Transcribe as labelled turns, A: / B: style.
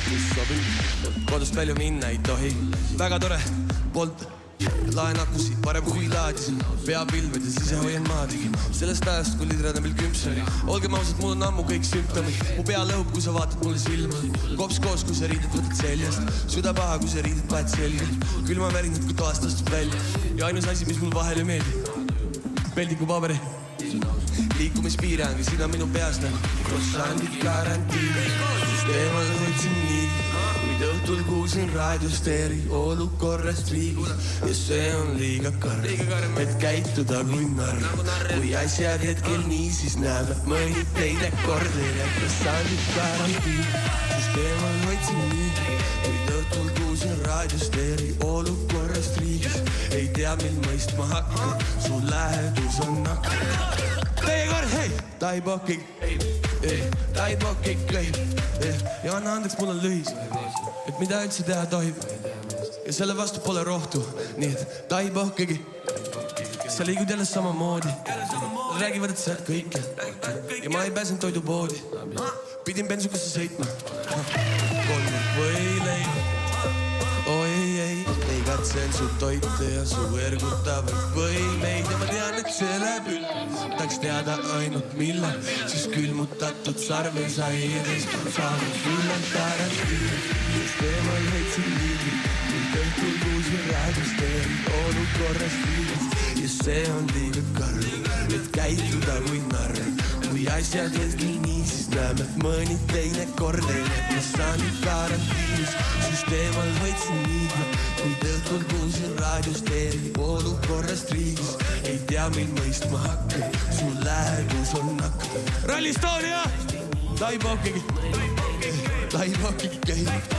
A: kus sobib. Kodust välja minna ei tohi. Väga tore, polnud laen akusi, parem kui laadis. Peapilved ja sise hoian maad. Sellest ajast, kui lidrada meil kümps oli. Olgem ausad, mul on ammu kõik sümptomid. Mu pea lõhub, kui sa vaatad mulle silma. Kops koos, kui sa riided võtad seljast. Süda paha, kui sa riided paed selgelt. Külma värinad, kui toast astub välja. Ja ainus asi, mis mul vahel ei meeldi. Peldiku paberi. Liikumispiirang, sina minu peas näeb. Crossandid karantiini. Süsteemal hoidsin nii. Kuid õhtul kuulsin raadiosteeri olukorrast riigis. Ja see on liiga karm, et käituda kui narr. Kui asjad hetkel nii, siis näeme mõni teine kord. Crossandid karantiini. Süsteemal hoidsin nii. Kuid õhtul kuulsin raadiosteeri olukorrast riigis. Ei tea, mil mõistma hakka. Su lähedus on nakka. Teie kord, hei! Taibokik, taibokik käib. Ja anna andeks, mul on lühis. Et mida üldse teha tohib. Ja selle vastu pole rohtu. Nii et taibokiki. Sa liigud jälle samamoodi. Räägivad, et sa oled kõike. Ja ma ei pääsenud toidupoodi. Pidin bensukasse sõitma. Kolmur või leib. Oi ei, ei katsen su toite ja su ergutavaid võimeid. Ja ma tean, et see läheb üle. Tahaks teada ainult millal. Siis külmutatud sarve sai edest. Saanud küllalt karantiini. Süsteemal heitsin liigi. Nüüd õhtul kuulsin raadiosteeri olukorrast riigis. Ja see on liiga karm, et käituda kui narr. Kui asjad hetkel nii, siis näeme mõni teine kord. Ma saan nüüd karantiinis. Süsteemal hoidsin liigi. Kuid õhtul kuulsin raadiosteeri olukorrast riigis. Ei tea, mil mõistma hakka. Su lähedus on nakk. Rally Estonia! Taibokiki käib.